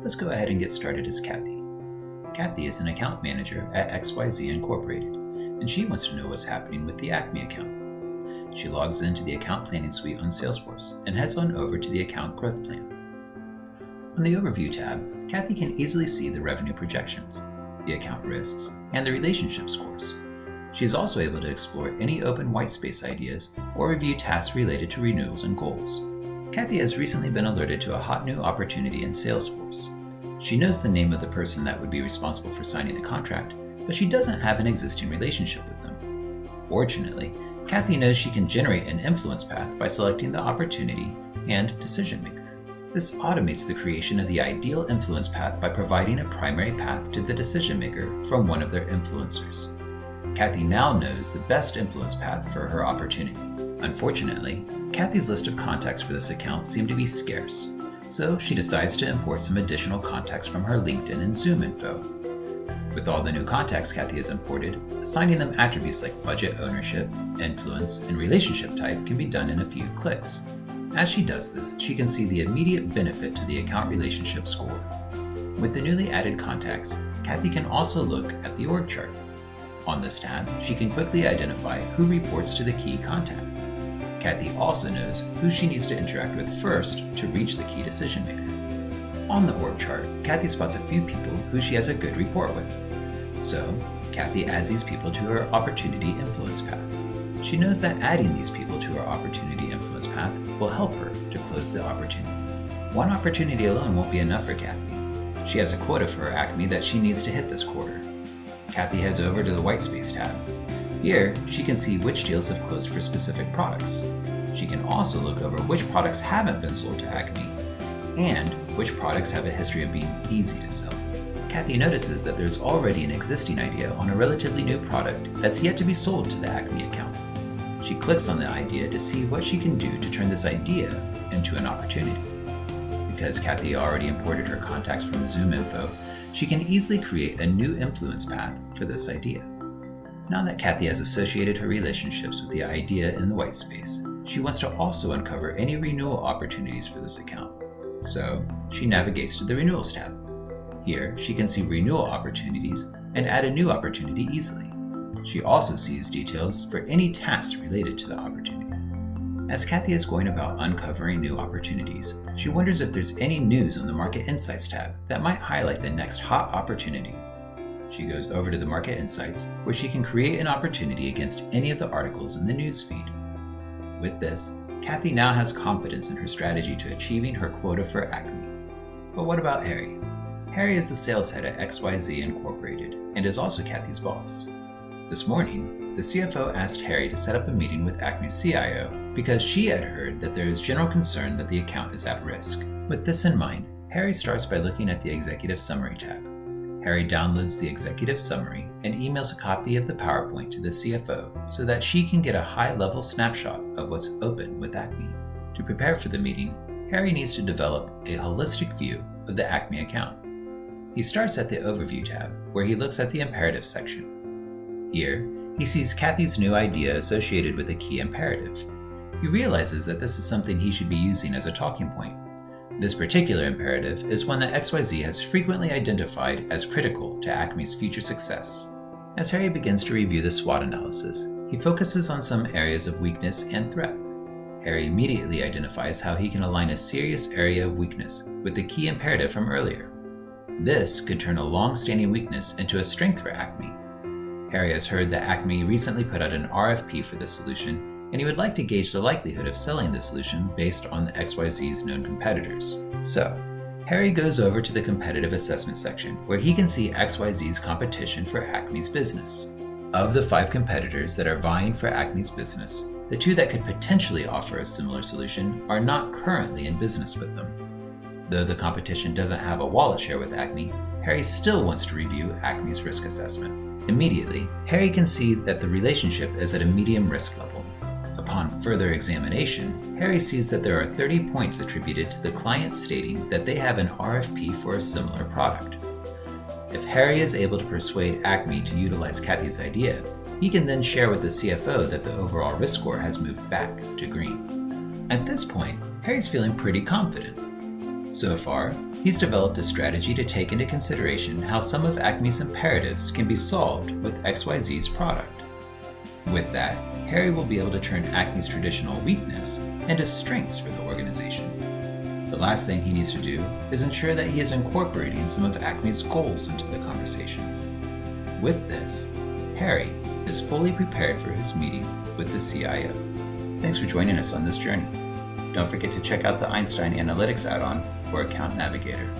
Let's go ahead and get started as Kathy. Kathy is an account manager at XYZ Incorporated, and she wants to know what's happening with the ACME account. She logs into the Account Planning Suite on Salesforce and heads on over to the Account Growth Plan. On the Overview tab, Kathy can easily see the revenue projections, the account risks, and the relationship scores. She is also able to explore any open whitespace ideas or review tasks related to renewals and goals. Kathy has recently been alerted to a hot new opportunity in Salesforce. She knows the name of the person that would be responsible for signing the contract, but she doesn't have an existing relationship with them. Fortunately, Kathy knows she can generate an influence path by selecting the opportunity and decision maker. This automates the creation of the ideal influence path by providing a primary path to the decision maker from one of their influencers. Kathy now knows the best influence path for her opportunity. Unfortunately, Kathy's list of contacts for this account seem to be scarce, so she decides to import some additional contacts from her LinkedIn and ZoomInfo. With all the new contacts Kathy has imported, assigning them attributes like budget ownership, influence, and relationship type can be done in a few clicks. As she does this, she can see the immediate benefit to the account relationship score. With the newly added contacts, Kathy can also look at the org chart. On this tab, she can quickly identify who reports to the key contact. Kathy also knows who she needs to interact with first to reach the key decision maker. On the org chart, Kathy spots a few people who she has a good rapport with. So, Kathy adds these people to her opportunity influence path. She knows that adding these people to her opportunity influence path will help her to close the opportunity. One opportunity alone won't be enough for Kathy. She has a quota for her ACME that she needs to hit this quarter. Kathy heads over to the Whitespace tab. Here, she can see which deals have closed for specific products. She can also look over which products haven't been sold to ACME, and which products have a history of being easy to sell. Kathy notices that there's already an existing idea on a relatively new product that's yet to be sold to the ACME account. She clicks on the idea to see what she can do to turn this idea into an opportunity. Because Kathy already imported her contacts from ZoomInfo, she can easily create a new influence path for this idea. Now that Kathy has associated her relationships with the idea in the whitespace, she wants to also uncover any renewal opportunities for this account. So, she navigates to the Renewals tab. Here, she can see renewal opportunities and add a new opportunity easily. She also sees details for any tasks related to the opportunity. As Kathy is going about uncovering new opportunities, she wonders if there's any news on the Market Insights tab that might highlight the next hot opportunity. She goes over to the Market Insights, where she can create an opportunity against any of the articles in the news feed. With this, Kathy now has confidence in her strategy to achieving her quota for ACME. But what about Harry? Harry is the sales head at XYZ Incorporated and is also Kathy's boss. This morning, the CFO asked Harry to set up a meeting with ACME's CIO because she had heard that there is general concern that the account is at risk. With this in mind, Harry starts by looking at the Executive Summary tab. Harry downloads the Executive Summary and emails a copy of the PowerPoint to the CFO so that she can get a high-level snapshot of what's open with ACME. To prepare for the meeting, Harry needs to develop a holistic view of the ACME account. He starts at the Overview tab, where he looks at the Imperative section. Here, he sees Kathy's new idea associated with a key imperative. He realizes that this is something he should be using as a talking point. This particular imperative is one that XYZ has frequently identified as critical to ACME's future success. As Harry begins to review the SWOT analysis, he focuses on some areas of weakness and threat. Harry immediately identifies how he can align a serious area of weakness with the key imperative from earlier. This could turn a long-standing weakness into a strength for ACME. Harry has heard that ACME recently put out an RFP for this solution, and he would like to gauge the likelihood of selling the solution based on the XYZ's known competitors. So, Harry goes over to the competitive assessment section, where he can see XYZ's competition for ACME's business. Of the 5 competitors that are vying for ACME's business, the 2 that could potentially offer a similar solution are not currently in business with them. Though the competition doesn't have a wallet share with ACME, Harry still wants to review ACME's risk assessment. Immediately, Harry can see that the relationship is at a medium risk level. Upon further examination, Harry sees that there are 30 points attributed to the client stating that they have an RFP for a similar product. If Harry is able to persuade ACME to utilize Kathy's idea, he can then share with the CFO that the overall risk score has moved back to green. At this point, Harry's feeling pretty confident. So far, He's developed a strategy to take into consideration how some of ACME's imperatives can be solved with XYZ's product. With that, Harry will be able to turn ACME's traditional weakness into strengths for the organization. The last thing he needs to do is ensure that he is incorporating some of ACME's goals into the conversation. With this, Harry is fully prepared for his meeting with the CIO. Thanks for joining us on this journey. Don't forget to check out the Einstein Analytics add-on for Account Navigator.